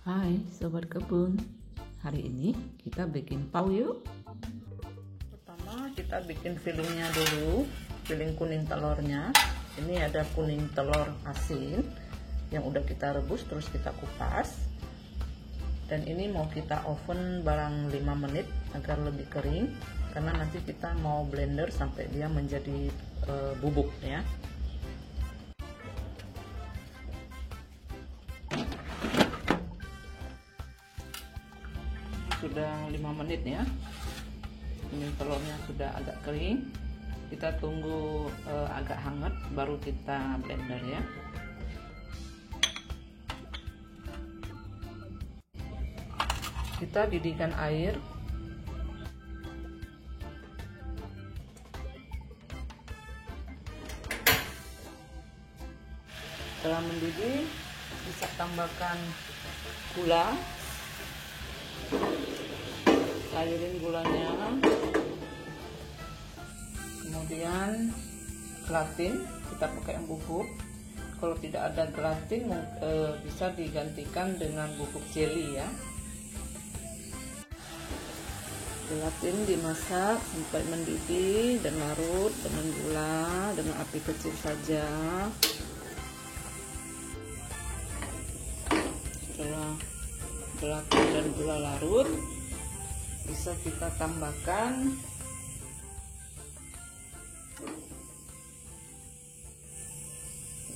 Hai Sobat Kebun, hari ini kita bikin pau yuk. Pertama kita bikin fillingnya dulu, filling kuning telurnya. Ini ada kuning telur asin yang udah kita rebus terus kita kupas. Dan ini mau kita oven barang 5 menit agar lebih kering, karena nanti kita mau blender sampai dia menjadi bubuk ya. Sudah 5 menit ya, ini telurnya sudah agak kering. Kita tunggu agak hangat baru kita blender ya. Kita didihkan air. Setelah mendidih bisa tambahkan gula, cairin gulanya, kemudian gelatin, kita pakai yang bubuk. Kalau tidak ada gelatin bisa digantikan dengan bubuk jelly ya. Gelatin dimasak sampai mendidih dan larut dengan gula dengan api kecil saja. Setelah gelatin dan gula larut, bisa kita tambahkan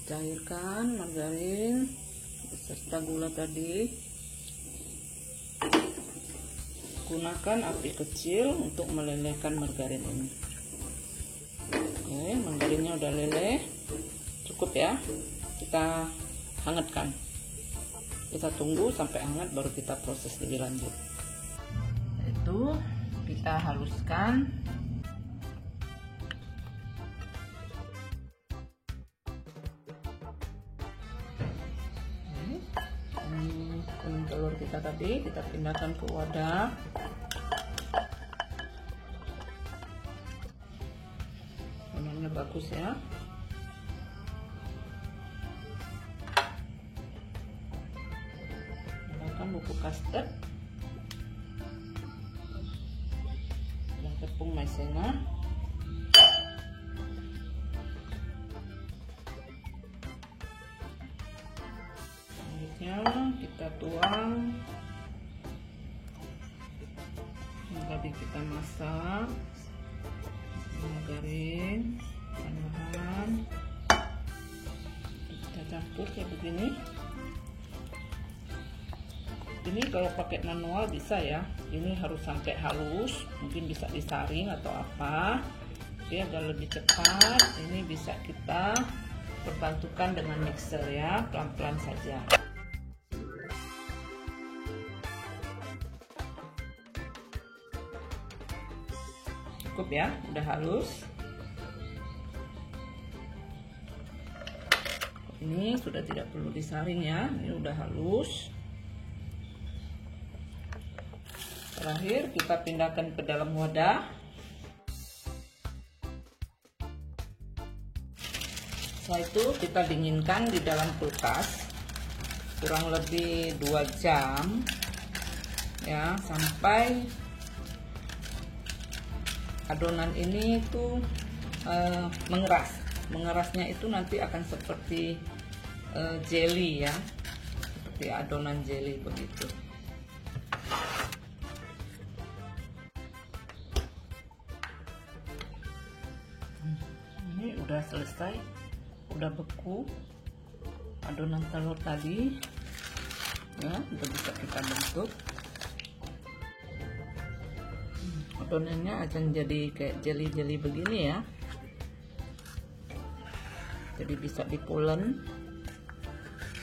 cairkan margarin beserta gula tadi. Gunakan api kecil untuk melelehkan margarin ini. Oke, margarinnya udah leleh, cukup ya. Kita hangatkan. Kita tunggu sampai hangat baru kita proses lebih lanjut. Itu kita haluskan. Ini kuning telur kita tadi kita pindahkan ke wadah. Warnanya bagus ya. Tambahkan bubuk custard dan tepung maizena. Selanjutnya kita tuang yang tadi kita masak, margarin, bahan-bahan, kita campur kayak begini. Ini kalau pakai manual bisa ya, ini harus sampai halus, mungkin bisa disaring atau apa, dia agak lebih cepat. Ini bisa kita perbantukan dengan mixer ya, pelan-pelan saja. Cukup ya, udah halus. Ini sudah tidak perlu disaring ya, ini udah halus. Terakhir kita pindahkan ke dalam wadah. Setelah itu kita dinginkan di dalam kulkas kurang lebih 2 jam ya, sampai adonan ini tuh mengeras. Mengerasnya itu nanti akan seperti jelly ya, seperti adonan jelly begitu. Ini udah selesai, udah beku adonan telur tadi ya, udah bisa kita bentuk. Adonannya akan jadi kayak jelly-jelly begini ya, jadi bisa dipulen.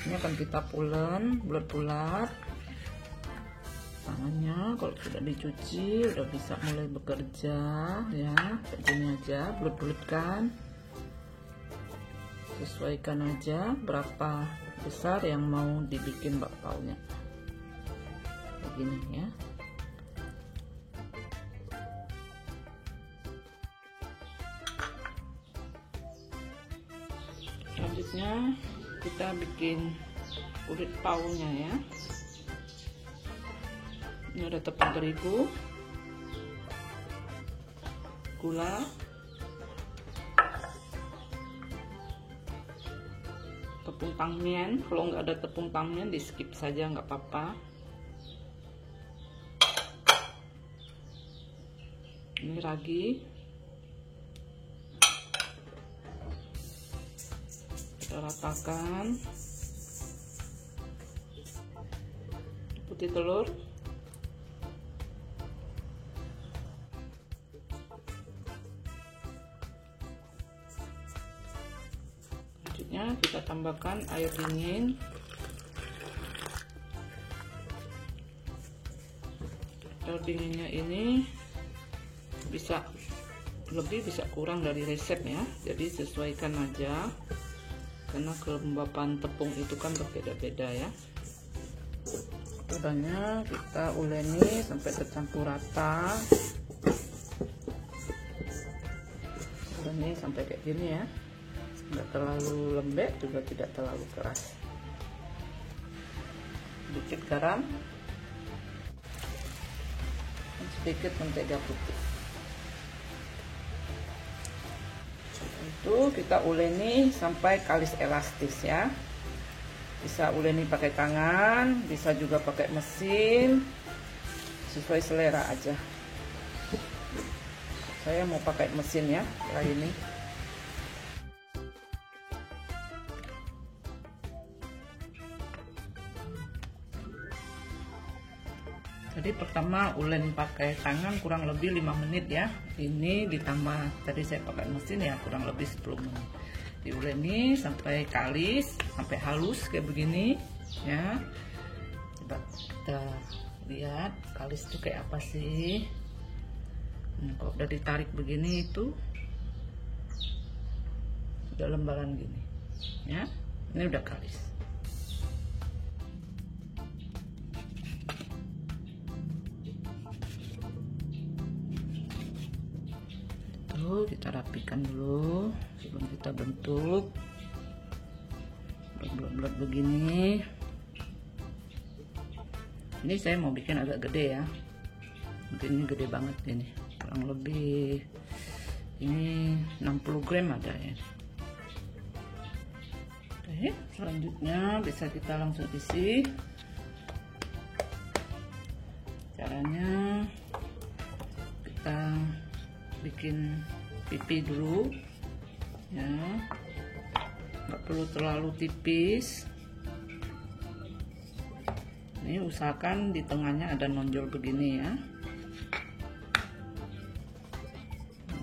Ini akan kita pulen bulat-bulat. Tangannya kalau sudah dicuci udah bisa mulai bekerja ya, kayak gini aja, bulat-bulatkan. Sesuaikan aja berapa besar yang mau dibikin bakpaunya, begini ya. Selanjutnya kita bikin kulit paunya ya. Ini ada tepung terigu, gula, tepung tangmian. Kalau nggak ada tepung tangmian di skip saja, nggak apa-apa. Ini ragi, kita ratakan. Putih telur, selanjutnya kita tambahkan air dingin. Air dinginnya ini bisa lebih bisa kurang dari resep ya, jadi sesuaikan aja karena kelembapan tepung itu kan berbeda-beda ya. Udahnya kita uleni sampai tercampur rata. Uleni sampai kayak gini ya, nggak terlalu lembek juga tidak terlalu keras. Sedikit garam, dan sedikit mentega putih. Itu kita uleni sampai kalis elastis ya. Bisa uleni pakai tangan, bisa juga pakai mesin, sesuai selera aja. Saya mau pakai mesin ya kali ini. Jadi pertama ulen pakai tangan kurang lebih 5 menit ya. Ini ditambah tadi saya pakai mesin ya kurang lebih 10 menit. Diuleni sampai kalis, sampai halus kayak begini ya. Coba kita lihat kalis itu kayak apa sih. Kalau udah ditarik begini itu udah lembaran gini ya. Ini udah kalis. Kita rapikan dulu sebelum kita bentuk bulat-bulat begini. Ini saya mau bikin agak gede ya, begini gede banget ini, kurang lebih ini 60 gram ada ya. Oke, selanjutnya bisa kita langsung isi. Caranya kita bikin pipi dulu ya, nggak perlu terlalu tipis. Ini usahakan di tengahnya ada nonjol begini ya.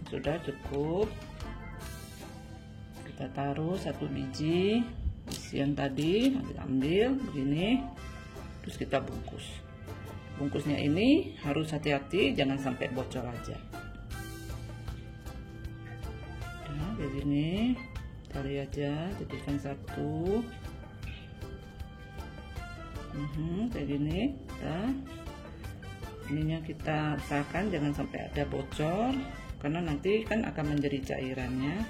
Sudah cukup, kita taruh 1 biji isian tadi, ambil begini, terus kita bungkus. Bungkusnya ini harus hati-hati, jangan sampai bocor aja. Kayak gini, tarik aja, jadikan 1. Kayak gini. Ininya kita usahakan jangan sampai ada bocor, karena nanti kan akan menjadi cairannya.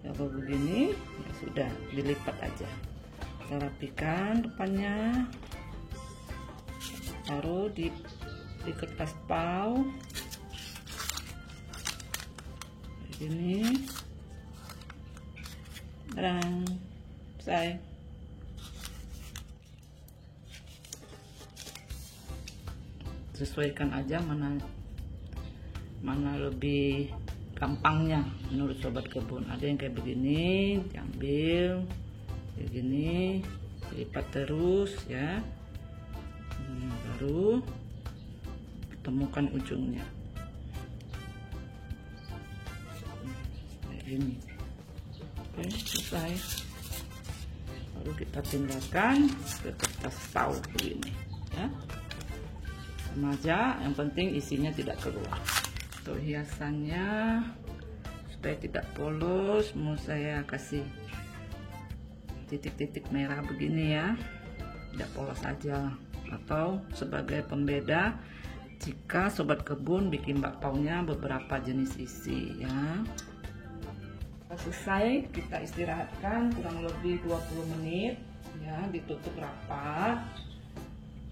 Kalau begini, ya sudah, dilipat aja. Kita rapikan depannya, taruh di kertas pau. Kayak gini. Selesai. Sesuaikan aja mana lebih gampangnya menurut sobat kebun. Ada yang kayak begini, diambil kayak gini, lipat terus ya. Baru temukan ujungnya kayak gini. Oke, selesai. Lalu kita pindahkan ke kertas pau begini ya. Sama aja, yang penting isinya tidak keluar. Untuk hiasannya supaya tidak polos, mau saya kasih titik-titik merah begini ya, tidak polos aja. Atau sebagai pembeda jika sobat kebun bikin bakpaunya beberapa jenis isi ya. Selesai, kita istirahatkan kurang lebih 20 menit ya, ditutup rapat.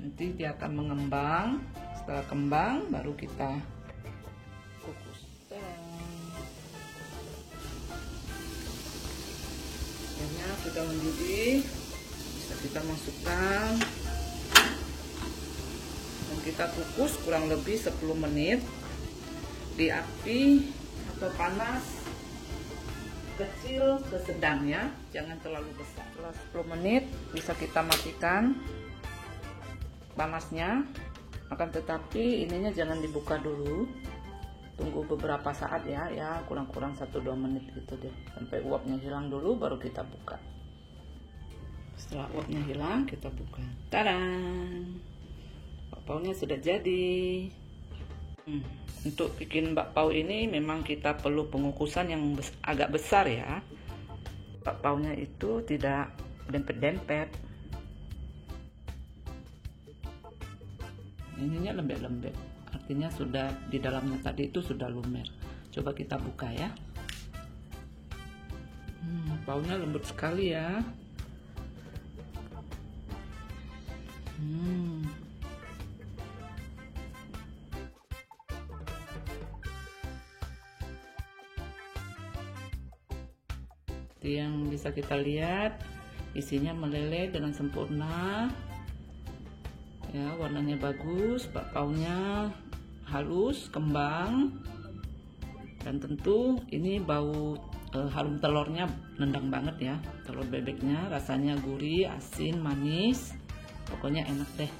Nanti dia akan mengembang. Setelah kembang baru kita kukus. Airnya sudah mendidih, bisa kita masukkan dan kita kukus kurang lebih 10 menit di api atau panas kecil ke sedang ya, jangan terlalu besar. Setelah 10 menit bisa kita matikan panasnya, akan tetapi ininya jangan dibuka dulu, tunggu beberapa saat ya, kurang-kurang 1-2 menit gitu deh, sampai uapnya hilang dulu baru kita buka. Setelah uapnya hilang kita buka, tadang, bakpaunya sudah jadi. Untuk bikin bakpao ini memang kita perlu pengukusan yang agak besar ya, bakpaunya itu tidak dempet-dempet, ininya lembek-lembek, artinya sudah di dalamnya tadi itu sudah lumer. Coba kita buka ya. Bakpaunya lembut sekali ya. Yang bisa kita lihat isinya meleleh dengan sempurna ya, warnanya bagus, bakpaunya halus, kembang, dan tentu ini bau harum telurnya nendang banget ya. Telur bebeknya rasanya gurih, asin, manis, pokoknya enak deh.